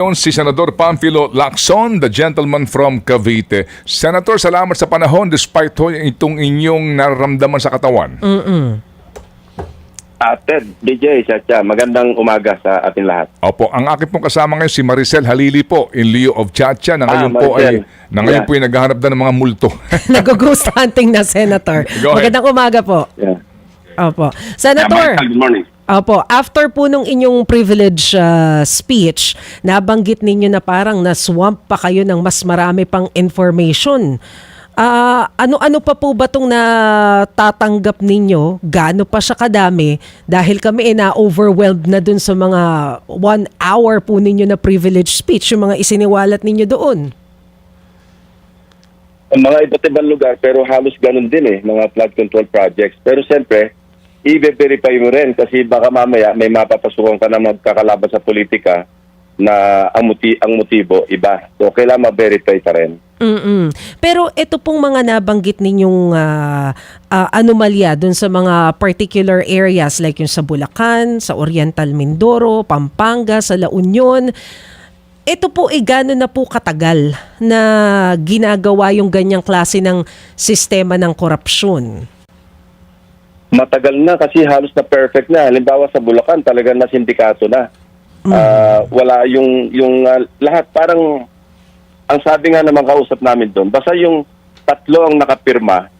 Si Senador Pamphilo Lacson, the gentleman from Cavite. Senator, salamat sa panahon despite itong inyong nararamdaman sa katawan. Ted, DJ, Chacha, magandang umaga sa ating lahat. Opo, ang aking pong kasama ngayon si Maricel Halili po in lieu of Chacha na ngayon po ay po ay naghahanap na ng mga multo. Nag-ghost hunting na, Senator. Magandang umaga po. Yeah. Opo. Senator. Good morning. Opo, after po nung inyong privilege speech, nabanggit ninyo na parang na-swamp pa kayo ng mas marami pang information. Ano-ano pa po ba itong natatanggap ninyo? Gaano pa siya kadami? Dahil kami na-overwhelmed na dun sa mga 1 hour po ninyo na privilege speech, yung mga isiniwalat ninyo doon. Ang mga iba't ibang lugar, pero halos ganun din mga flood control projects. Pero siyempre, i-verify mo rin kasi baka mamaya may mapapasukan ka na magkakalaban sa politika na ang motibo iba. So, kailangan ma-verify pa rin. Pero ito pong mga nabanggit ninyong anomalya dun sa mga particular areas like yung sa Bulacan, sa Oriental Mindoro, Pampanga, sa La Union, ito po gano'n na po katagal na ginagawa yung ganyang klase ng sistema ng korupsyon? Matagal na kasi halos na perfect na. Halimbawa sa Bulacan, talagang na sindikato na. Wala yung lahat. Parang, ang sabi nga naman kausap namin doon, basta yung 3 ang nakapirma,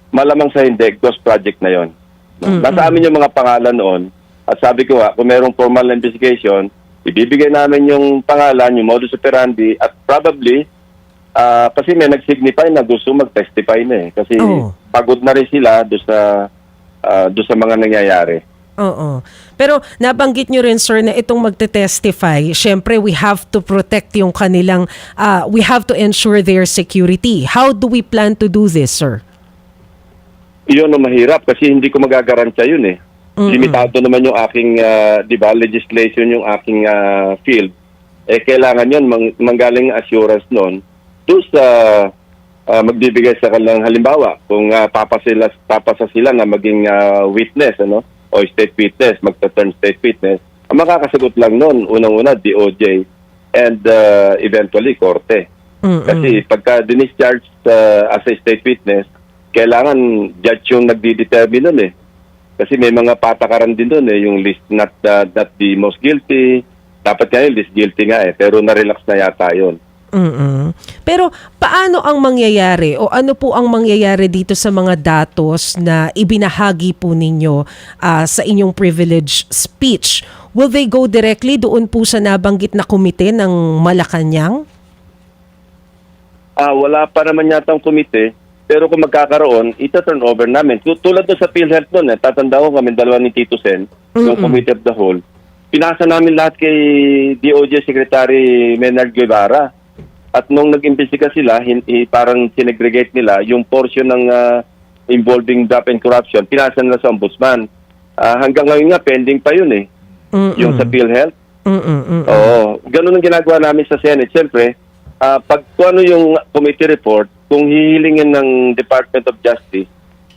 malamang sa hindi, ghost project na yon. Nasa amin yung mga pangalan noon. At sabi ko nga, kung merong formal investigation, ibibigay namin yung pangalan, yung modus operandi, at probably, kasi may nag-signify na gusto mag-testify na Kasi pagod na rin sila doon sa mga nangyayari. Oo. Pero nabanggit nyo rin, sir, na itong magte-testify, syempre we have to protect yung kanilang, we have to ensure their security. How do we plan to do this, sir? Iyon ang mahirap kasi hindi ko magagarantya yun Limitado naman yung aking, legislation yung aking field. Kailangan yun, manggaling assurance nun. Doon sa magbibigay sa kanilang halimbawa kung papasa sila na maging witness o state witness, magta-turn state witness, ang makakasagot lang noon unang-una DOJ and eventually korte. Kasi pagka discharge as a state witness, kailangan judge yung nagdi-determine nun kasi may mga patakaran din doon yung list not the most guilty, dapat nga yung list guilty nga pero na-relax na yata yun. Pero paano ang mangyayari o ano po ang mangyayari dito sa mga datos na ibinahagi po ninyo sa inyong privilege speech? Will they go directly doon po sa nabanggit na komite ng Malacanang? Wala pa naman yata ang komite, pero kung magkakaroon, ita-turn over namin. Tulad doon sa PhilHealth noon, tatanda ko kami dalawa ni Tito Sen, yung Committee of the Whole. Pinasa namin lahat kay DOJ Secretary Menard Guevara. At nung nag-imbestiga sila, parang sinegregate nila yung portion ng involving graft and corruption, pinasa nila sa ombudsman. Hanggang ngayon nga, pending pa yun yung sa PhilHealth. Oo. Ganun ang ginagawa namin sa Senate. Siyempre, pag kung ano yung committee report, kung hihilingin ng Department of Justice,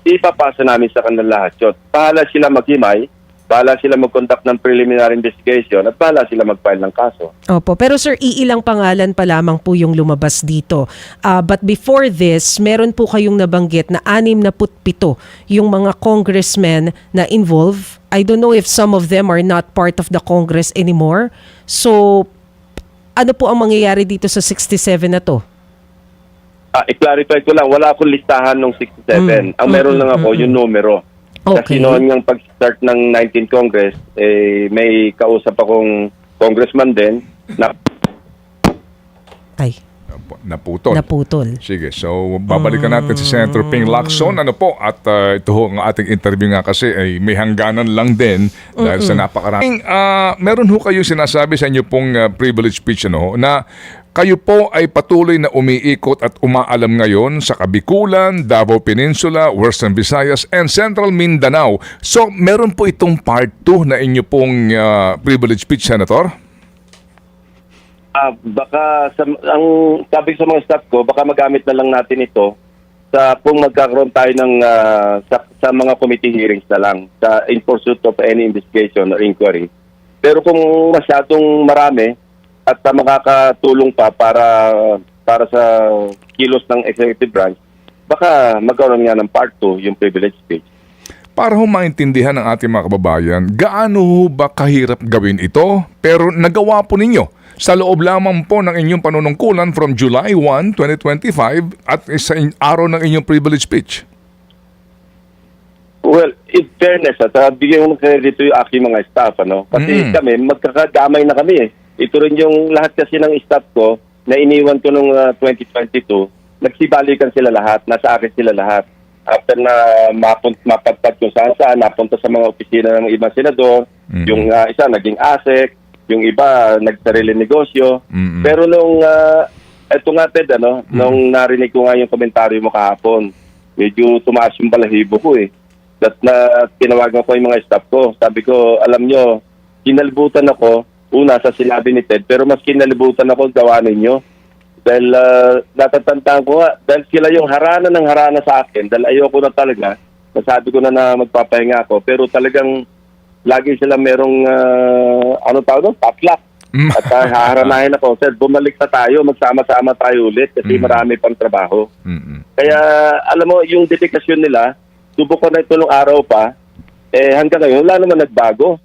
ipapasa namin sa kanila lahat yun. Bahala sila maghimay, bahala sila mag-conduct ng preliminary investigation at bahala sila mag-file ng kaso. Opo, pero sir, iilang pangalan pa lamang po yung lumabas dito. But before this, meron po kayong nabanggit na 67 yung mga congressmen na involved. I don't know if some of them are not part of the Congress anymore. So, ano po ang mangyayari dito sa 67 na to? I-clarify ko lang, wala akong listahan ng 67. Ang meron lang ako, yung numero. Kasi noon yung pag-start ng 19th Congress, may kausap akong congressman din na naputol. Sige, so babalikan natin si Senator Ping Lacson. At ito ang ating interview nga kasi ay may hangganan lang din dahil sa napakaraming. Meron kayo sinasabi sa inyo pong privilege speech na kayo po ay patuloy na umiikot at umaalam ngayon sa Kabikulan, Davao Peninsula, Western Visayas, and Central Mindanao. So, meron po itong part 2 na inyo pong privilege speech, Senator? Baka, ang sabi sa mga staff ko, baka magamit na lang natin ito sa kung magkakaroon tayo ng sa mga committee hearings na lang in pursuit of any investigation or inquiry. Pero kung masyadong marami, at makakatulong pa para sa kilos ng executive branch, baka magkaroon nga ng part 2 yung privilege speech. Para ho maintindihan ng ating mga kababayan, gaano ho ba kahirap gawin ito? Pero nagawa po ninyo sa loob lamang po ng inyong panunungkulan from July 1, 2025 at sa araw ng inyong privilege speech. Well, in fairness, bigyan ko ng credit yung aking mga staff, ano? Kasi kami, magkakadamay na kami eh. Ito rin yung lahat kasi ng staff ko na iniwan ko noong 2022, nagsibalikan sila lahat, nasa akin sila lahat. After na mapagpad kung saan, napunta sa mga opisina ng ibang senador, yung isa naging ASEC, yung iba nagsarili negosyo. Pero nung, eto nga Ted, nung narinig ko nga yung komentaryo mo kahapon, medyo tumaas yung balahibo ko eh. That na tinawagan ko yung mga staff ko. Sabi ko, alam nyo, kinalibutan ako, una sa sinabi ni Ted, pero mas kinalibutan ako gawa ninyo. Dahil natatandaan ko nga, dahil sila yung harana ng harana sa akin, dahil ayoko na talaga, nasabi ko na magpapahinga ako, pero talagang lagi sila merong, taplak. At haharanahin ako, sir, bumalik na tayo, magsama-sama tayo ulit kasi marami pang trabaho. Kaya, alam mo, yung dedikasyon nila, subok ko na ito nung araw pa, hanggang ngayon, wala naman nagbago.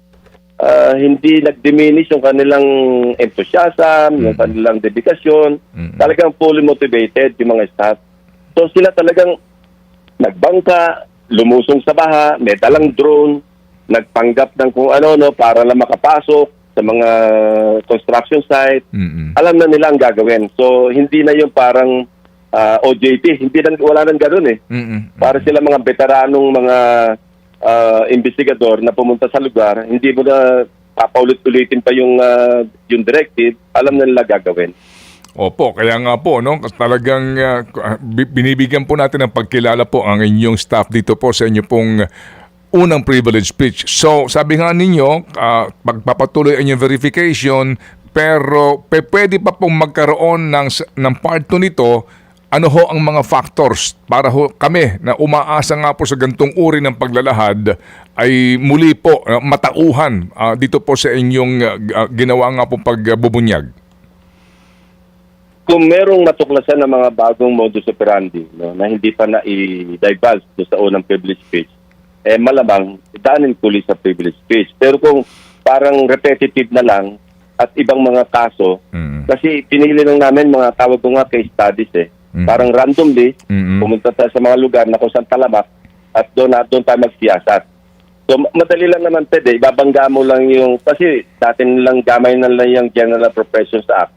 Hindi nag-diminish yung kanilang enthusiasm, yung kanilang dedikasyon. Talagang fully motivated yung mga staff. So sila talagang nagbangka, lumusong sa baha, may dalang drone, nagpanggap ng kung ano para lang makapasok sa mga construction site. Alam na nila ang gagawin. So hindi na yung parang OJT, wala nang ganoon eh. Para sila mga veteranong mga investigador na pumunta sa lugar, hindi mo na papaulit-ulitin pa yung directive, alam na nila gagawin. Opo, kaya nga po, talagang binibigyan po natin ng pagkilala po ang inyong staff dito po sa inyo pong unang privilege speech. So, sabi nga ninyo, pagpapatuloy ang inyong verification, pero pwede pa pong magkaroon ng part 2 nito. Ano ho ang mga factors para ho kami na umaasa nga po sa gantong uri ng paglalahad ay muli po matauhan dito po sa inyong ginawa nga po pagbubunyag? Kung merong matuklasan ng mga bagong modus operandi na hindi pa na-divulge sa unang privilege speech, malamang daanin tuloy sa privilege speech. Pero kung parang repetitive na lang at ibang mga kaso, kasi pinili lang namin mga tawag ko nga case studies parang randomly, pumunta tayo sa mga lugar na kung saan talamak at doon tayo magsiyasat. So, madali lang naman, Ted, ibabangga mo lang yung, kasi datin lang gamay na lang yung General Appropriations Act.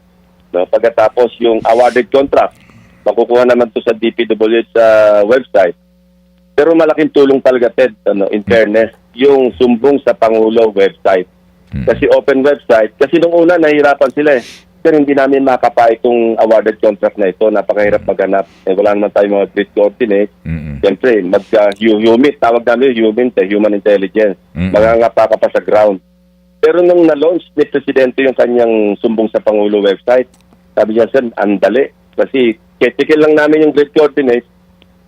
Pagkatapos yung awarded contract, makukuha naman to sa DPWH sa website. Pero malaking tulong talaga, Ted, in fairness, yung sumbong sa Pangulo website. Kasi open website, kasi nung una nahihirapan sila Pero hindi namin makapa itong awarded contract na ito. Napakahirap maghanap. Wala naman tayo mga grid coordinates. Siyempre, mag-humit. Tawag namin human intelligence. Magangapa ka pa sa ground. Pero nung na-launch ni Presidente yung kanyang sumbong sa Pangulo website, sabi niya, sir, andali. Kasi check lang namin yung grid coordinates.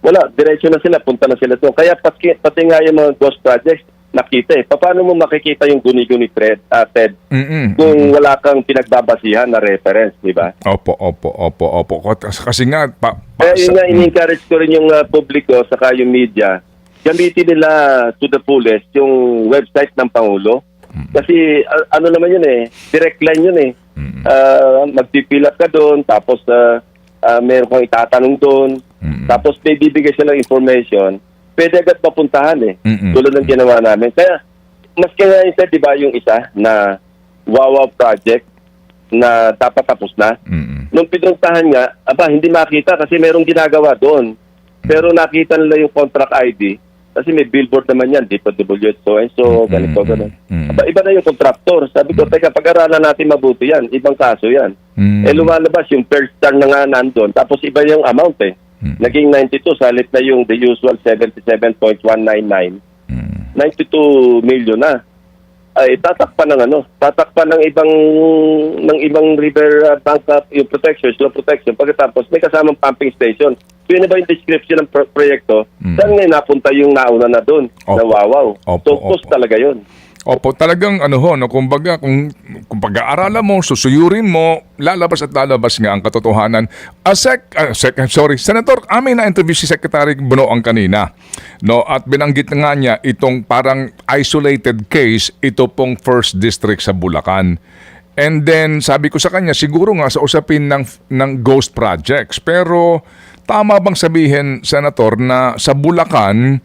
Wala, diretso na sila, punta na sila doon. Kaya pati nga yung mga ghost projects, nakita Paano mo makikita yung guni-guni Ted kung wala kang pinagbabasihan na reference, di ba? Opo. Kasi nga... Kaya yun nga, in-encourage ko rin yung publiko saka yung media, gamitin nila to the fullest yung website ng Pangulo. Kasi ano naman yun direct line yun magpipilap ka doon, tapos meron kang itatanong doon, tapos may bibigay silang information, pwede agad papuntahan tulad ng ginawa namin. Kaya, mas kaya yun, di ba, yung isa na Wawa project na dapat tapos na. Nung pinuntahan nga, hindi makita kasi merong ginagawa doon. Pero nakita nila yung contract ID kasi may billboard naman yan, DPWH, so, ganito. Iba na yung contractor. Sabi ko, teka, pag-aralan natin mabuti yan. Ibang kaso yan. Lumalabas yung first star na nga nandun, tapos iba yung amount Naging 92, salit na yung the usual 77.199. 92 million na. Ay tatakpan ng ibang river bank yung protection, slow protection. Pagkatapos may kasamang pumping station. So yun na ba yung description ng proyekto? Saan ngayon napunta yung nauna na doon? Na Wawaw. So cost talaga yun. Opo, talagang kumbaga kung pag-aaralan mo, susuyurin mo, lalabas at lalabas nga ang katotohanan. Senator, amin na interview si Secretary Bonoan kanina. No, at binanggit nga niya itong parang isolated case, ito pong first district sa Bulacan. And then sabi ko sa kanya, siguro nga sa usapin ng ghost projects. Pero tama bang sabihin, Senator, na sa Bulacan,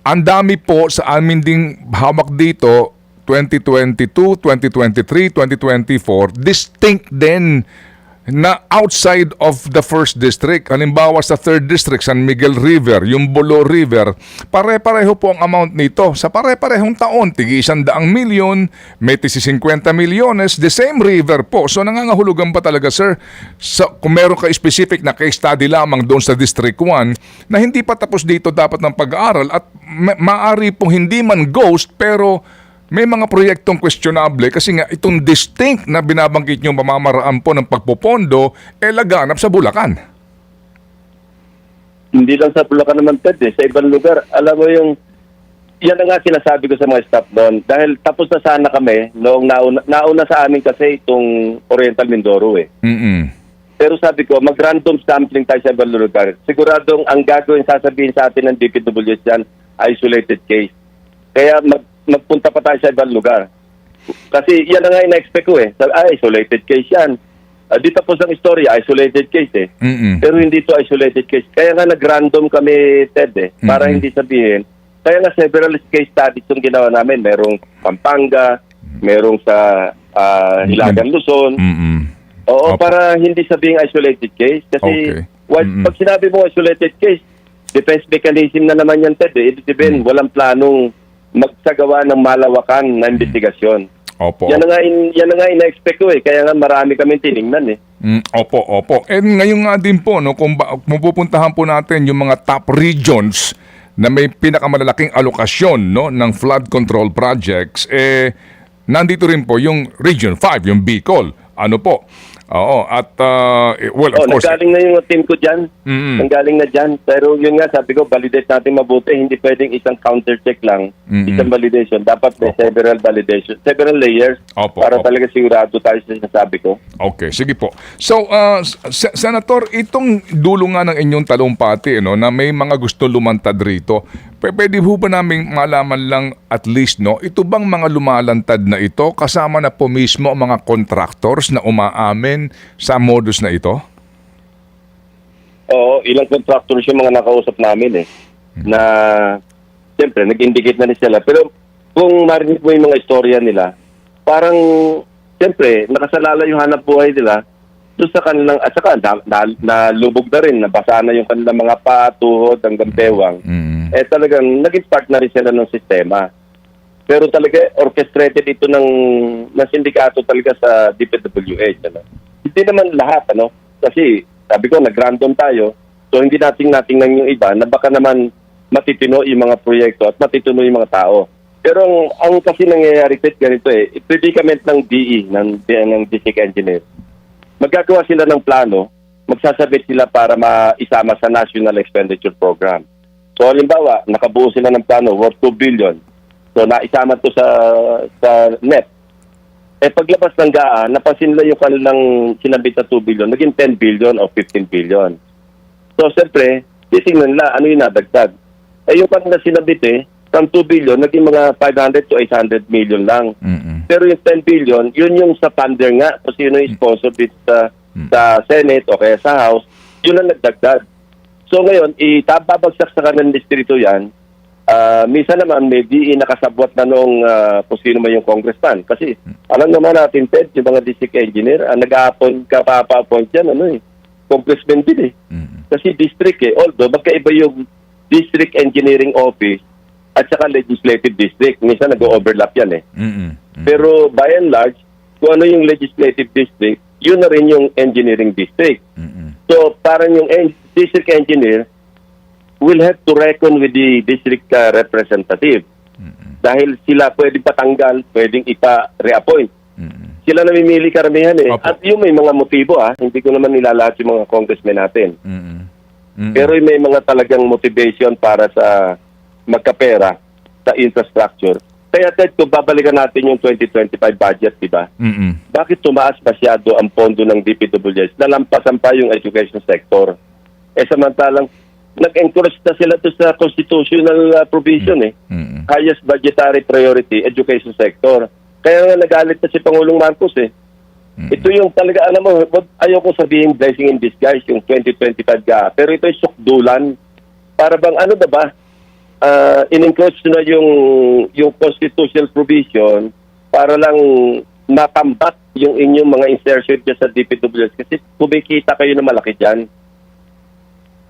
ang dami po sa amin ding hawak dito, 2022, 2023, 2024, distinct din na outside of the first district. Halimbawa sa third district, San Miguel River, yung Bolo River, pare-pareho po ang amount nito. Sa pare-parehong taon, tig-100 milyon, may 50 milyones, the same river po. So nangangahulugan pa talaga, sir, kung meron ka specific na case study lamang doon sa District 1, na hindi pa tapos dito dapat ng pag-aaral at maaari pong hindi man ghost, pero may mga proyektong questionable kasi nga itong distinct na binabanggit nyo pamamaraan po ng pagpopondo laganap sa Bulacan. Hindi lang sa Bulacan naman, Ted, sa ibang lugar. Alam mo yan na nga sinasabi ko sa mga staff doon. Dahil tapos na sana kami noong nauna sa amin kasi itong Oriental Mindoro Pero sabi ko, mag-random sampling tayo sa ibang lugar. Siguradong ang gagawin, sasabihin sa atin ng DPWH yan, isolated case. Kaya magpunta pa tayo sa ibang lugar. Kasi yan na nga ina-expect ko isolated case yan. Di tapos ang istorya, isolated case Pero hindi to isolated case. Kaya nga nag-random kami, Ted para hindi sabihin. Kaya nga several case studies yung ginawa namin. Merong Pampanga, merong sa Hilagan, Luzon. Oo, para hindi sabihin isolated case. Kasi pag sinabi mo isolated case, defense mechanism na naman yan, Ted Ibig sabihin, walang planong magsagawa ng malawakan na investigasyon. Opo. Yan na nga ina-expect ko Kaya nga marami kami tiningnan Opo. And ngayon nga din po, kung pupuntahan po natin yung mga top regions na may pinakamalalaking alokasyon ng flood control projects, nandito rin po yung Region 5, yung Bicol. Oo, at of course. Nanggaling na yung team ko dyan. Nanggaling na dyan. Pero yun nga, sabi ko, validate natin mabuti. Hindi pwedeng isang counter-check lang. Isang validation. Dapat may several validation. Several layers para talaga sigurado tayo sa sinasabi ko. Okay, sige po. So, Senator, itong dulo nga ng inyong talumpati, na may mga gusto lumantad rito, pwede ho ba namin malaman lang at least, ito bang mga lumalantad na ito, kasama na po mismo ang mga contractors na umaamin sa modus na ito? Oo, ilang contractors yung mga nakausap namin na siyempre nag-indicate na rin sila. Pero kung marinig mo yung mga istorya nila, parang siyempre nakasalala yung hanap buhay nila doon sa kanilang, at saka nalubog na rin, nabasa na yung kanilang mga tuhod, hanggang bewang. Talagang naging part na rin sila ng sistema. Pero talaga orchestrated ito ng sindikato talaga sa DPWH. Hindi naman lahat, kasi sabi ko, nag-random tayo, so hindi nating yung iba na baka naman matitino yung mga proyekto at matitino yung mga tao. Pero ang kasi nangyayari ganito predicament ng DE, ng district engineer. Magagawa sila ng plano, magsasabit sila para maisama sa National Expenditure Program. So halimbawa, nakabuo sila ng plano worth 2 billion. So naisama to sa NEP. Paglabas ng GAA, napansin nila yung kanilang sinabit na 2 billion, naging 10 billion o 15 billion. So siyempre, titingnan nila ano yung nadagdag. Yung kanilang sinabit from 2 billion, naging mga 500 to 800 million lang. Pero yung 10 billion, yun yung sa funder nga, kung sino yung sponsor dito sa Senate o kaya sa House, yun ang nagdagdag. So ngayon, itababagsak sa kanilang distrito yan. Minsan naman may DE nakasabwat na noong kung sino man yung congressman. Kasi alam naman natin, Ted, yung mga district engineer, nag-a-appoint, kapapa-appoint yan, congressman din Kasi district although magkaiba yung district engineering office at saka legislative district. Minsan nag-overlap yan Pero by and large, kung ano yung legislative district, yun na rin yung engineering district. So parang yung district engineer will have to reckon with the district representative. Dahil sila pwedeng patanggal, pwedeng ipa-reappoint. Sila namimili karamihan At yung may mga motibo hindi ko naman nilalahat yung mga congressmen natin. Pero may mga talagang motivation para sa magkapera sa infrastructure. Kaya Ted, kung babalikan natin yung 2025 budget, di ba? Bakit tumaas masyado ang pondo ng DPWH? Nalampasan pa yung education sector. Samantalang, nag-encourage na sila to sa constitutional provision Highest budgetary priority, education sector. Kaya nga nagalit na si Pangulong Marcos Ito yung talaga, alam mo, ayoko sabihin blessing in disguise yung 2025 pero ito yung sukdulan. Para bang ano na ba? In-encourage na yung constitutional provision para lang makambat yung inyong mga insertion dyan sa DPWH kasi kumikita kayo na malaki dyan.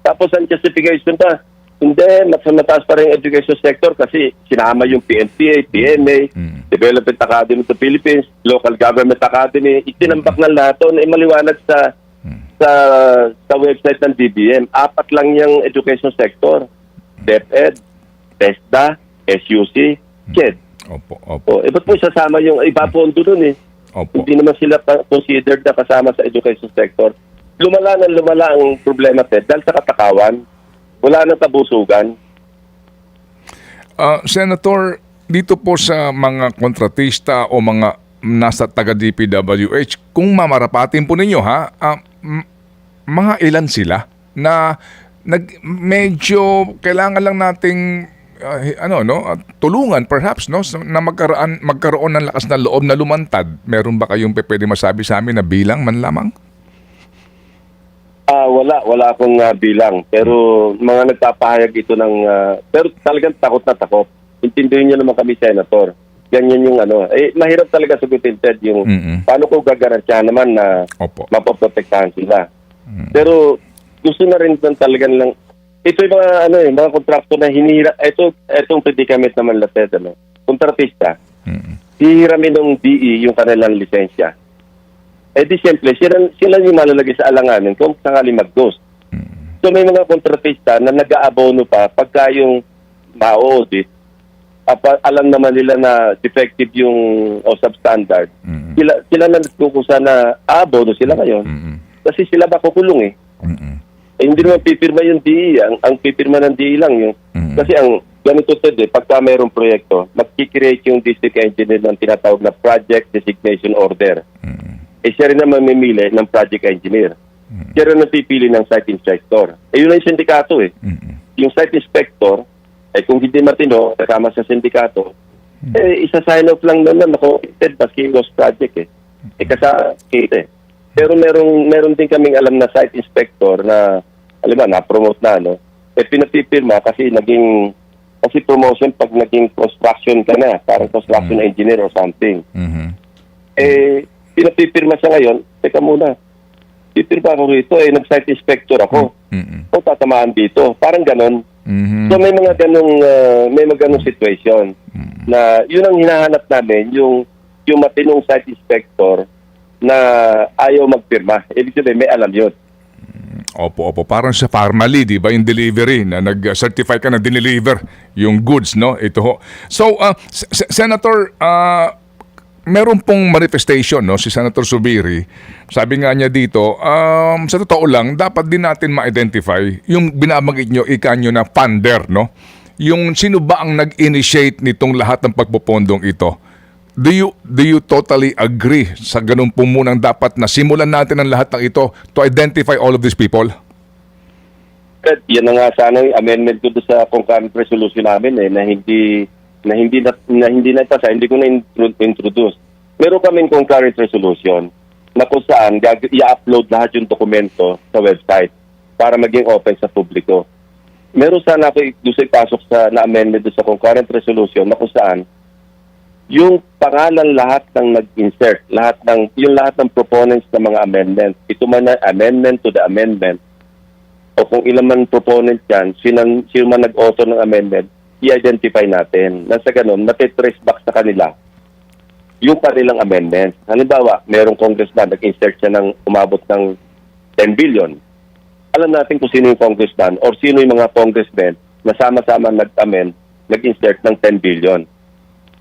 Tapos ang justification pa, hindi, mataas pa rin yung education sector kasi sinama yung PNPA, PMA, Development Academy of the Philippines, Local Government Academy, itinambak ng lahat na maliwanag sa website ng DBM. 4 lang yung education sector. DepEd, TESDA, SUC, CHED. Opo, opo. Ba't po sasama yung iba pondo dun Opo. Hindi naman sila considered na kasama sa education sector. Lumala ang problema, Ted, dahil sa katakawan. Wala nang kabusugan. Senator, dito po sa mga kontratista o mga nasa taga-DPWH, kung mamarapatin po ninyo mga ilan sila na medyo kailangan lang nating tulungan perhaps na magkaroon ng lakas na loob na lumantad. Meron ba kayong pwede masabi sa amin na bilang man lamang? Wala akong bilang. Pero mga nagpapahayag ito pero talagang takot na takot. Intindihin niyo naman kami, Senator. Ganyan yung mahirap talaga sagutin, Ted, yung paano ko gagarantiyahan naman na mapoprotektahan sila. Pero gusto na rin talagang lang. Ito yung mga kontrakto na hinihira. Itong predicament naman, Ted, kontratista. Hihiramin ng DE yung kanilang lisensya. Di siyempre, sila yung malalagay sa alanganin kung sakali mag-ghost. So may mga kontratista na nag-aabono pa pagka yung ma-audit, alam naman nila na defective yung o substandard. Sila na nagkukusa na abono sila ngayon. Kasi sila ba kukulong hindi naman pipirma yung DE. Ang pipirma ng DE lang yung kasi ang ganito pagka mayroong proyekto, mag-create yung district engineer ng tinatawag na project designation order. Siya rin na mamimili ng project engineer. Siya rin na pipili ng site inspector. Yun na yung sindikato Yung site inspector, kung hindi matino, kasama sa sindikato, isa-sign off lang naman ako, baski lost project kita Pero meron din kaming alam na site inspector na, alam mo, na-promote na, pinapipirma kasi promotion pag naging construction ka na, parang construction engineer or something. Pinapipirma siya ngayon, teka muna, pipirma ako rito, nag-site inspector ako. O tatamaan dito. Parang ganon. So may mga ganong situation na yun ang hinahanap namin, yung matinong site inspector na ayaw magpirma. Ibig sabihin, may alam yun. Opo. Parang sa Pharmally, di ba, yung delivery na nag-certify ka na dineliver yung goods, no? Ito ho. So, Senator, meron pong manifestation, no, si Senator Zubiri. Sabi nga niya dito, sa totoo lang, dapat din natin ma-identify yung binabanggit nyo, nyo na funder, no? Yung sino ba ang nag-initiate nitong lahat ng pagpupondong ito? Do you totally agree sa ganun po munang dapat na simulan natin ang lahat ng ito to identify all of these people? Yan na nga sana yung amendment ko sa concurrent resolution namin na hindi na ipasa, hindi ko na-introduce. Meron kaming concurrent resolution na kung saan i-upload lahat yung dokumento sa website para maging open sa publiko. Meron sana ako gusto ipasok na amendment sa concurrent resolution na kung saan yung pangalan lahat ng nag-insert, lahat ng proponents ng mga amendment, ito man na amendment to the amendment, o kung ilan man proponent yan, sino man nag-author ng amendment, i-identify natin. Nasa ganun, matitrace back sa kanila yung kanilang amendment. Halimbawa, merong congressman, nag-insert siya ng umabot ng 10 billion. Alam natin kung sino yung congressman or sino yung mga congressmen na sama-sama nag-amend, nag-insert ng 10 billion.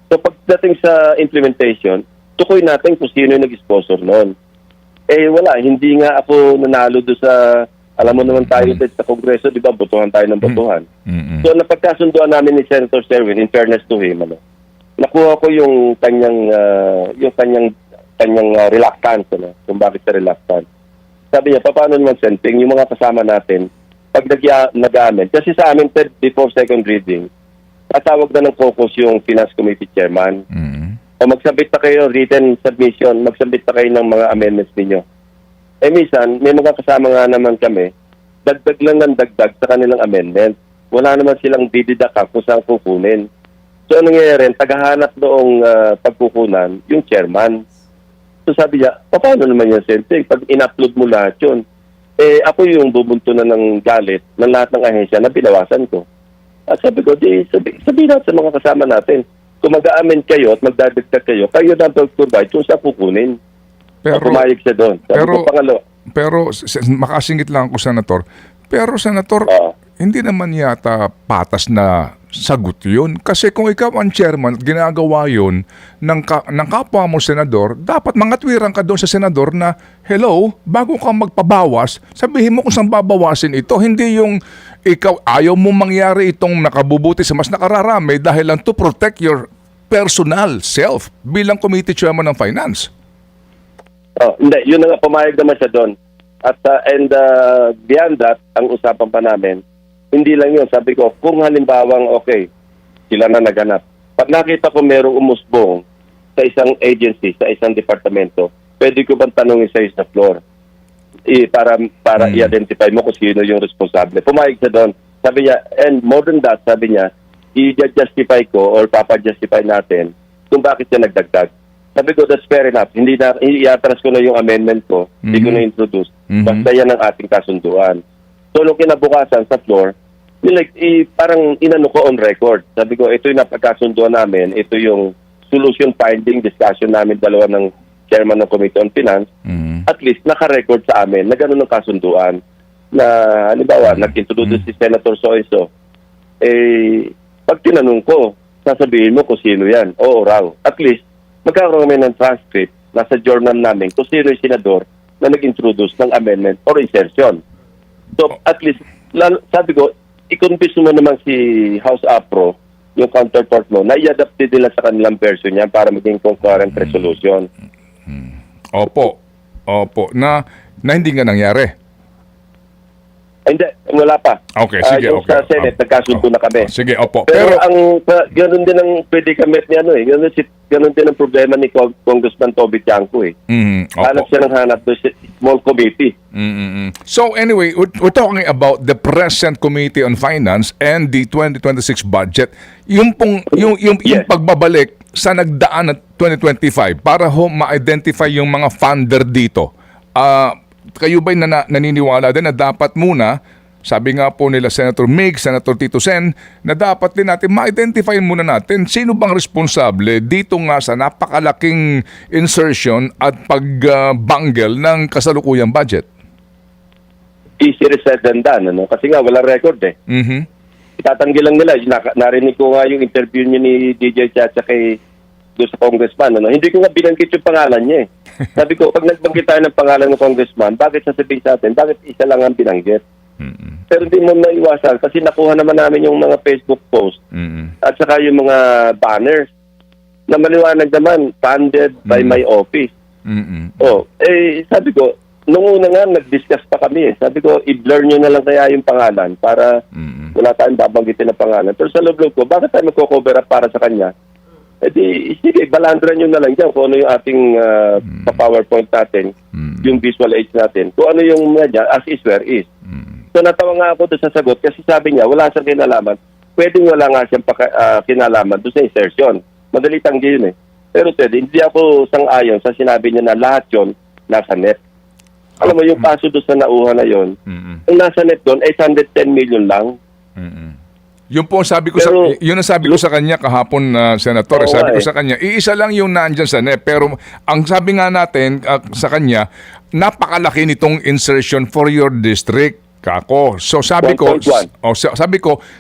So pagdating sa implementation, tukoy natin kung sino yung nag-sponsor noon. Wala, hindi nga ako nanalo doon sa, alam mo naman tayo sa Kongreso, di ba, botohan tayo ng botohan. So napagkasunduan namin ni Senator Serwin, in fairness to him, nakuha ko yung kanyang reluctance, ano, kung bakit siya reluctant. Sabi niya, paano naman sensing yung mga kasama natin pag nag-aamen. Kasi sa amin, before second reading, tatawag na ng caucus yung Finance Committee Chairman. O magsabit na kayo written submission, magsabit na kayo ng mga amendments ninyo. Eh minsan, may mga kasama nga naman kami, dagdag lang ng dagdag sa kanilang amendment. Wala naman silang dididaka kung saan kukunin. So anong nangyayari, tagahanap noong pagkukunan, yung chairman. So sabi niya, paano naman yung sensing? Pag in-upload mo lahat yun, eh ako yung bubunto na ng galit ng lahat ng ahensya na binawasan ko. At sabi ko, sabihin natin sa mga kasama natin, kung mag-aamen kayo at magdadagdag kayo, kayo na provide kung saan kukunin. Pero pumayag siya doon. Sabi ko, pangalo. Pero makasingit lang ako, Senator. Pero, Senator, hindi naman yata patas na sagot yun. Kasi kung ikaw ang chairman at ginagawa yun ng kapwa mo senador, dapat mangatwiran ka doon sa senador na, hello, bago ka magpabawas, sabihin mo kung saan babawasin ito. Hindi yung ikaw ayaw mo mangyari itong nakabubuti sa mas nakararami dahil lang to protect your personal self bilang committee chairman ng finance. Hindi, yun nga, pumayag naman siya doon. At beyond that, ang usapan pa namin, hindi lang yun. Sabi ko, kung halimbawang okay, sila na naganap. Pag nakita ko merong umusbong sa isang agency, sa isang departamento, pwede ko bang tanongin sa sa floor? Para i-identify mo kung sino yung responsable. Pumayag siya doon. Sabi niya, and more than that, sabi niya, i-justify ko or papa-justify natin kung bakit siya nagdagdag. Sabi ko, that's fair enough. Hindi i-atras ko na yung amendment ko. Hindi ko na introduce. Basta yan ang ating kasunduan. So, nung kinabukasan sa floor, parang inano ko on record. Sabi ko, ito yung napagkasunduan namin. Ito yung solution finding discussion namin dalawa ng chairman ng Committee on Finance. At least, naka-record sa amin na gano'n ang kasunduan. Na, halimbawa, nag-introduce si Senator So-and-so. Pag tinanong ko, sasabihin mo kung sino yan. Oo, raw. At least, magkakaroon kami ng transcript nasa journal namin kung sino yung senador na nag-introduce ng amendment or insertion. So, at least, sabi ko, i-convince mo naman si House APRO, yung counterpart mo, na i-adapt nila sa kanilang version niya para maging concurrent resolution. Opo. Na hindi nga nangyari. Hindi, wala pa. Okay, sige. Yung sa Senate, nagkasundo na kami. Sige, opo. Pero ganoon din ang predicament ni ganoon din ang problema ni Congressman Toby Tiangco Hanap siya ng hanap doon sa small committee. So anyway, we're talking about the present Committee on Finance and the 2026 budget. Yung pagbabalik sa nagdaan na 2025 para ma-identify yung mga funder dito. Kayo ba'y naniniwala din na dapat muna, sabi nga po nila Senator Mig, Senator Tito Sen, na dapat din natin ma-identify muna natin sino bang responsable dito nga sa napakalaking insertion at pagbanggel ng kasalukuyang budget? Easy said than done, ano? Kasi nga wala record Itatanggi lang nila. Narinig ko nga yung interview niya ni DJ Chacha kay doon sa congressman. Hindi ko nga binanggit yung pangalan niya Sabi ko, pag nagbanggit tayo ng pangalan ng congressman, bakit sasabihin sa atin? Bakit isa lang ang binanggit? Pero hindi mo maiwasan kasi nakuha naman namin yung mga Facebook post at saka yung mga banners na maliwanag naman, funded by my office. Sabi ko, nung una nga, nag-discuss pa kami Sabi ko, i-blur nyo na lang kaya yung pangalan para wala tayong babanggitin na pangalan. Pero sa loob ko, bakit tayo magko-cover up para sa kanya? Sige, balandran nyo na lang dyan kung ano yung ating PowerPoint natin, yung visual aids natin. Kung ano yung dyan, as is, where is. So natawa nga ako doon sa sagot kasi sabi niya, wala siyang kinalaman. Pwedeng wala nga siyang kinalaman doon sa insertion. Madali tanggi yun Pero hindi ako sang-ayon sa sinabi niya na lahat yun nasa net. Alam mo, yung kaso doon sa nauha na yun, ang nasa net doon, 810 million lang. Yun po sabi ko yun ang sabi ko sa kanya kahapon na Senator. Sabi ko sa kanya, iisa lang yung nandiyan sa net. Pero ang sabi nga natin sa kanya, napakalaki nitong insertion for your district, kako. So sabi ko,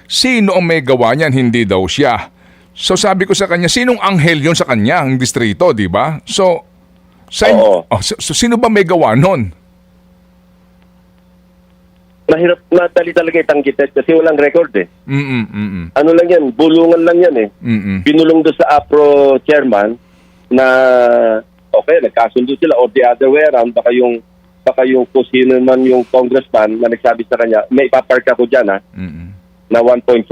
sino ang may gawa niyan? Hindi daw siya. So sabi ko sa kanya, sinong anghel yun sa kanya, ang distrito, di ba? So sino ba may gawa nun? mahirap, madali talaga itanggi, Ted, kasi walang record eh. Ano lang yan, bulungan lang yan eh. Binulong doon sa APRO chairman na okay, nagkasundo sila, or the other way around, baka yung kung sino man yung congressman na nagsabi sa kanya, may ipapark ako dyan na 1.1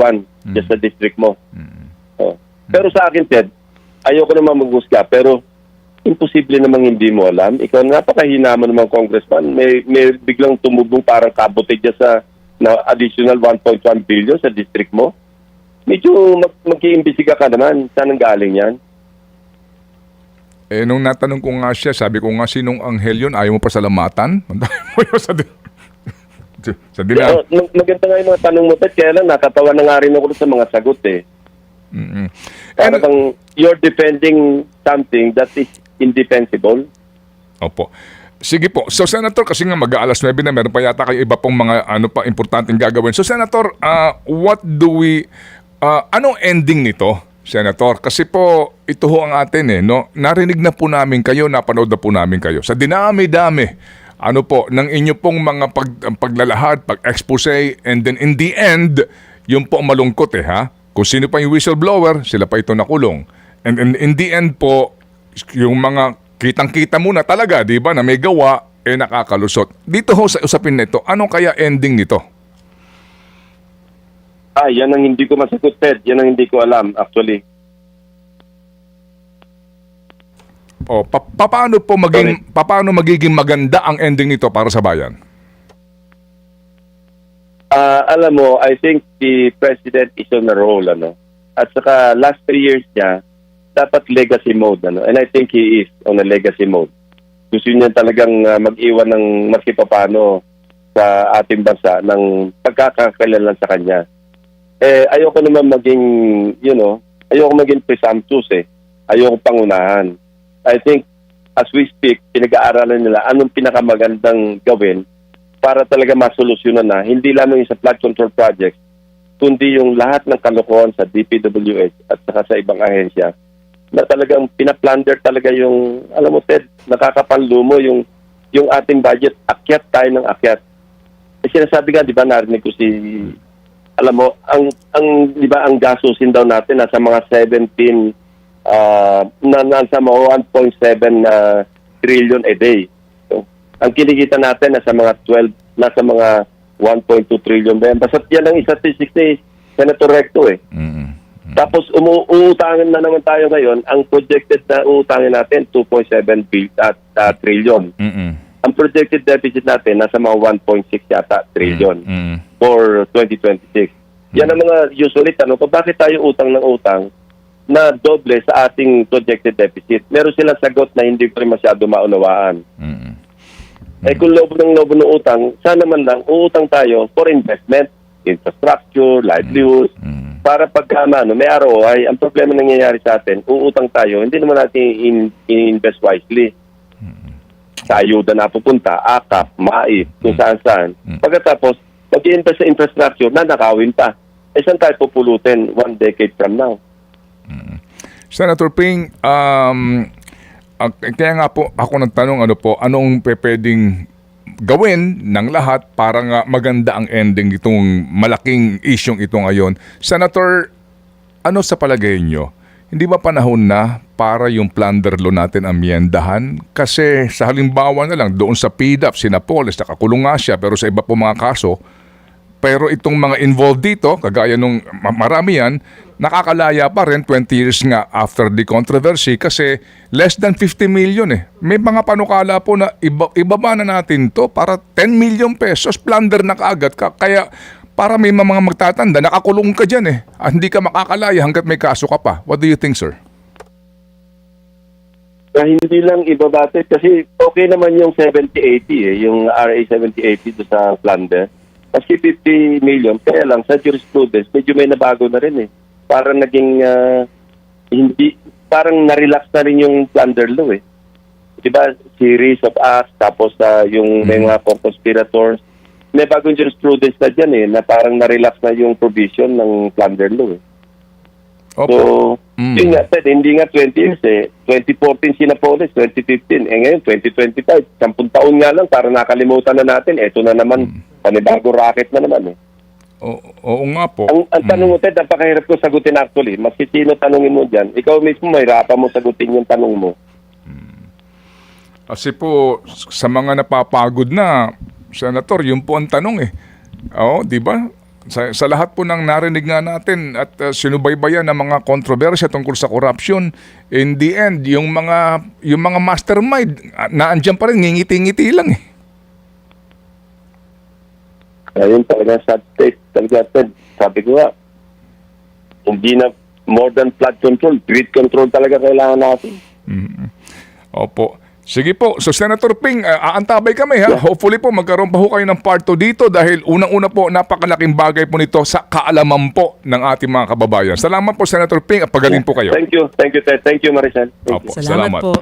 just sa district mo. Oh. Pero sa akin, Ted, ayoko naman maghusga, pero imposible namang hindi mo alam. Ikaw, napakahina mo naman, congressman. May biglang tumubong parang kabote dyan sa na additional 1.1 billion sa district mo. Medyo mag-iimbestiga ka naman. Saan ang galing yan? Eh, nung natanong ko nga siya, sabi ko nga, sinong anghel yun? Ayaw mo pa salamatan? sa Yeah, maganda nga yung mga tanong mo, Ted. Kaya lang, nakatawa na nga rin ako sa mga sagot eh. Parang you're defending something that is indefensible. Opo. Sige po. So, Senator, kasi nga mag-aalas 9 na, meron pa yata kayo iba pong mga importanteng gagawin. So, Senator, anong ending nito, Senator? Kasi po, ito ho ang atin no? Narinig na po namin kayo, napanood na po namin kayo. Sa dinami-dami, ng inyo pong mga paglalahad, pag-expose, and then in the end, yung po malungkot ha? Kung sino pa yung whistleblower, sila pa ito nakulong. And in the end po, yung mga kitang-kita muna talaga, di ba, na may gawa, nakakalusot. Dito ho sa usapin nito, ano kaya ending nito? Yan ang hindi ko masagot, Ted. Yan ang hindi ko alam, actually. Paano magiging maganda ang ending nito para sa bayan? Alam mo, I think the President is on a roll, At saka last 3 years niya, dapat legacy mode, And I think he is on a legacy mode. Gusto niya talagang mag-iwan ng maski papaano sa ating bansa ng pagkakakailanlan sa kanya. Ayoko naman maging, ayoko maging presumptuous Ayoko pangunahan. I think, as we speak, pinag-aaralan nila anong pinakamagandang gawin para talaga masolusyonan na, hindi lamang yung sa flood control projects, kundi yung lahat ng kalokohan sa DPWH at saka sa ibang ahensya na talagang pinaplunder talaga yung, alam mo, Ted, nakakapanlumo yung ating budget, akyat tayo ng akyat. Sinasabi nga, di ba, narinig ko alam mo, di ba, ang gastusin daw natin nasa mga 17 nasa mga 1.7 trillion a day. So, ang kinikita natin nasa mga 1.2 trillion. Basta yan ang statistics ni Senator Recto Tapos uutangin na naman tayo ngayon. Ang projected na uutangin natin 2.7 trillion. Ang projected deficit natin nasa mga 1.6 yata trillion for 2026. Yan ang mga usually tanong ko, bakit tayo utang ng utang na doble sa ating projected deficit? Meron silang sagot na hindi ko rin masyado maunawaan. Kung lobo ng utang, sana man lang uutang tayo for investment, infrastructure, livelihood, para pagka may ROI. Ang problema nangyayari sa atin, uutang tayo, hindi naman natin in-invest wisely. Sa ayuda na pupunta, AKAP, MAIP, kung saan-saan. Pagkatapos, mag-i-invest sa infrastructure, nanakawin pa. Saan tayo pupulutin 1 decade from now? Senator Ping, kaya nga po ako nagtanong anong pwedeng gawin ng lahat para nga maganda ang ending itong malaking isyong ito ngayon. Senator, ano sa palagay nyo? Hindi ba panahon na para yung plunder law natin amyendahan? Kasi sa halimbawa na lang, doon sa PDAP, Sinapoles, nakakulong nga siya, pero sa iba po mga kaso, pero itong mga involved dito, kagaya nung marami yan, nakakalaya pa rin 20 years nga after the controversy kasi less than 50 million May mga panukala po na ibaba na natin to para 10 million pesos, plunder na kaagad. Kaya para may mga magtatanda, nakakulong ka dyan hindi ka makakalaya hanggat may kaso ka pa. What do you think, sir? Hindi lang ibabate kasi okay naman yung 70-80 yung RA 70-80 sa plunder. Kasi 50 million, kaya lang sa jurisprudence, medyo may nabago na rin Parang naging, parang na-relax na rin yung plunder law Diba, series of acts, tapos yung may mga conspirators. May bagong jurisprudence na dyan na parang na-relax na yung provision ng plunder law So, yun nga, hindi nga 20 years 2014 Sinapoles, 2015. Ngayon, 2025. 10 taon nga lang para nakalimutan na natin. Ito na naman, Panibago racket na naman eh. Oo nga po. Ang tanong mo, Ted, napakahirap ko sagutin actually. Maski sino tanungin mo dyan, ikaw mismo mahirapan mo sagutin yung tanong mo. Kasi po, sa mga napapagod na, Senator, yun po ang tanong eh. Oo, di ba? Sa lahat po ng narinig nga natin at sinubaybayan ng mga kontrobersya tungkol sa corruption, in the end, yung mga mastermind, naandyan pa rin, ngingiti-ngiti lang eh. Ayun talaga sa state, talaga Ted. Sabi ko nga, hindi na more than flood control, grid control talaga kailangan natin. Opo. Sige po. So Senator Ping, aantabay kami ha. Hopefully po magkaroon pa ho kayo ng part 2 dito dahil unang-una po napakalaking bagay po nito sa kaalaman po ng ating mga kababayan. Salamat po Senator Ping at pagaling po kayo. Thank you, Ted. Thank you, Maricel. Thank you. Opo, Salamat po.